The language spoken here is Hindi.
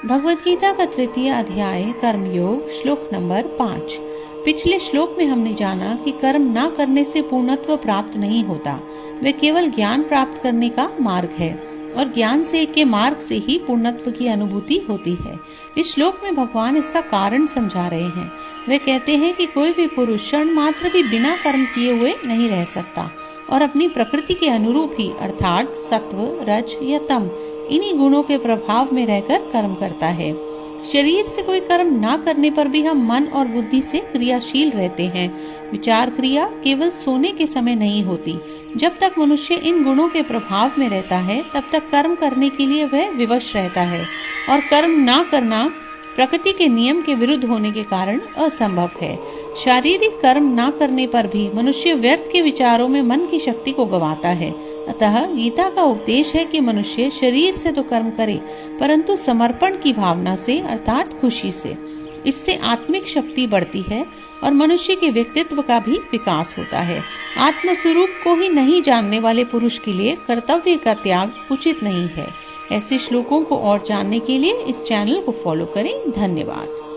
भगवद गीता का तृतीय अध्याय कर्मयोग श्लोक नंबर 5। पिछले श्लोक में हमने जाना कि कर्म ना करने से पूर्णत्व प्राप्त नहीं होता, वे केवल ज्ञान प्राप्त करने का मार्ग है और ज्ञान से के मार्ग से ही पूर्णत्व की अनुभूति होती है। इस श्लोक में भगवान इसका कारण समझा रहे हैं। वे कहते हैं कि कोई भी पुरुष क्षण मात्र भी बिना कर्म किए हुए नहीं रह सकता और अपनी प्रकृति के अनुरूप ही अर्थात सत्व, रज या तम इन्हीं गुणों के प्रभाव में रहकर कर्म करता है। शरीर से कोई कर्म ना करने पर भी हम मन और बुद्धि से क्रियाशील रहते हैं। विचार क्रिया केवल सोने के समय नहीं होती। जब तक मनुष्य इन गुणों के प्रभाव में रहता है तब तक कर्म करने के लिए वह विवश रहता है और कर्म ना करना प्रकृति के नियम के विरुद्ध होने के कारण असंभव है। शारीरिक कर्म ना करने पर भी मनुष्य व्यर्थ के विचारों में मन की शक्ति को गंवाता है। अतः गीता का उपदेश है कि मनुष्य शरीर से तो कर्म करे परंतु समर्पण की भावना से अर्थात खुशी से। इससे आत्मिक शक्ति बढ़ती है और मनुष्य के व्यक्तित्व का भी विकास होता है। आत्म स्वरूप को ही नहीं जानने वाले पुरुष के लिए कर्तव्य का त्याग उचित नहीं है। ऐसे श्लोकों को और जानने के लिए इस चैनल को फॉलो करें। धन्यवाद।